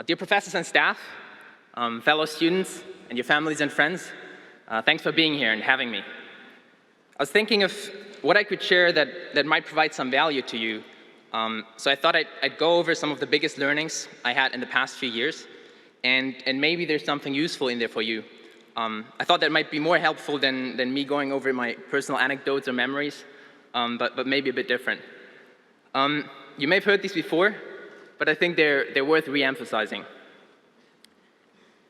Dear professors and staff, fellow students, and your families and friends, thanks for being here and having me. I was thinking of what I could share that might provide some value to you, so I thought I'd go over some of the biggest learnings I had in the past few years, and maybe there's something useful in there for you. I thought that might be more helpful than me going over my personal anecdotes or memories, but maybe a bit different. You may have heard these before, but I think they're worth re-emphasizing.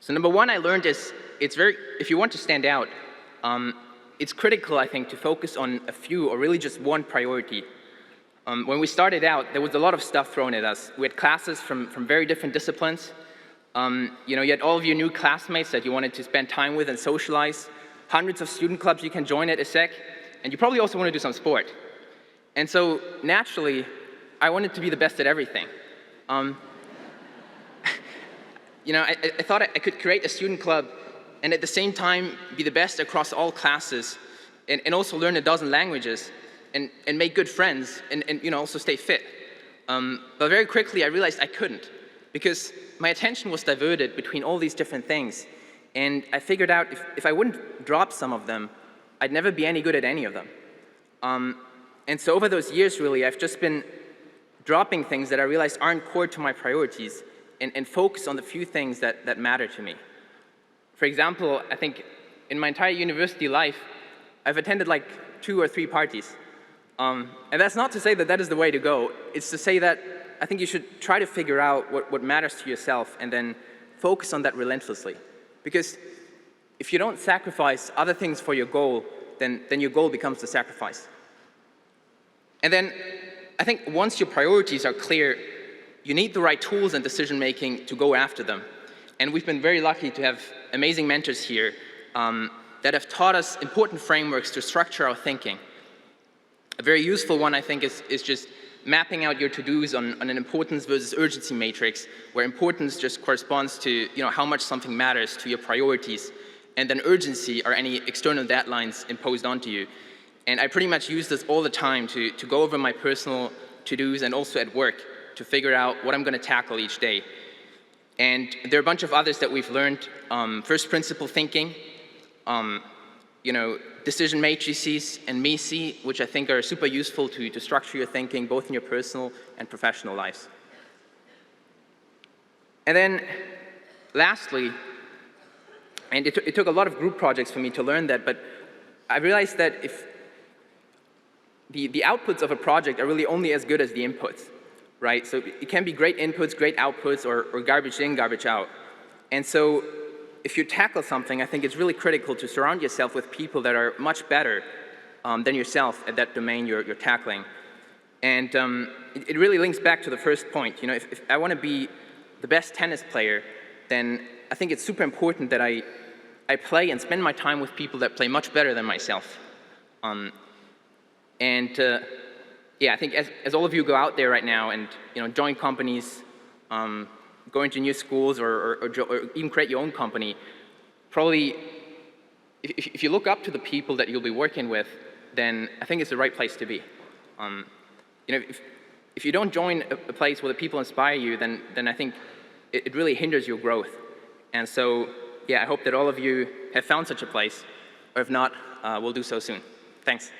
So number one I learned is, if you want to stand out, it's critical, I think, to focus on a few or really just one priority. When we started out, there was a lot of stuff thrown at us. We had classes from very different disciplines. You had all of your new classmates that you wanted to spend time with and socialize, hundreds of student clubs you can join at ESSEC, and you probably also want to do some sport. And so naturally, I wanted to be the best at everything. I thought I could create a student club and at the same time be the best across all classes and also learn a dozen languages and make good friends and also stay fit. But very quickly I realized I couldn't because my attention was diverted between all these different things. And I figured out if I wouldn't drop some of them, I'd never be any good at any of them. And so over those years, really, I've just been dropping things that I realized aren't core to my priorities and focus on the few things that matter to me. For example, I think in my entire university life, I've attended like 2 or 3 parties. And that's not to say that that is the way to go. It's to say that I think you should try to figure out what matters to yourself and then focus on that relentlessly. Because if you don't sacrifice other things for your goal, then your goal becomes the sacrifice. And then I think once your priorities are clear, you need the right tools and decision-making to go after them. And we've been very lucky to have amazing mentors here that have taught us important frameworks to structure our thinking. A very useful one, I think, is just mapping out your to-dos on an importance versus urgency matrix, where importance just corresponds to how much something matters to your priorities, and then urgency are any external deadlines imposed onto you. And I pretty much use this all the time to go over my personal to-dos and also at work to figure out what I'm going to tackle each day. And there are a bunch of others that we've learned. First principle thinking, decision matrices, and MECE, which I think are super useful to structure your thinking, both in your personal and professional lives. And then lastly, and it took a lot of group projects for me to learn that, but I realized that if the outputs of a project are really only as good as the inputs, right? So it can be great inputs, great outputs, or garbage in, garbage out. And so if you tackle something, I think it's really critical to surround yourself with people that are much better than yourself at that domain you're tackling. And it really links back to the first point. If I want to be the best tennis player, then I think it's super important that I play and spend my time with people that play much better than myself. I think as all of you go out there right now and join companies, go into new schools or even create your own company, probably if you look up to the people that you'll be working with, then I think it's the right place to be. If you don't join a place where the people inspire you, then I think it really hinders your growth. And so, I hope that all of you have found such a place, or if not, we'll do so soon. Thanks.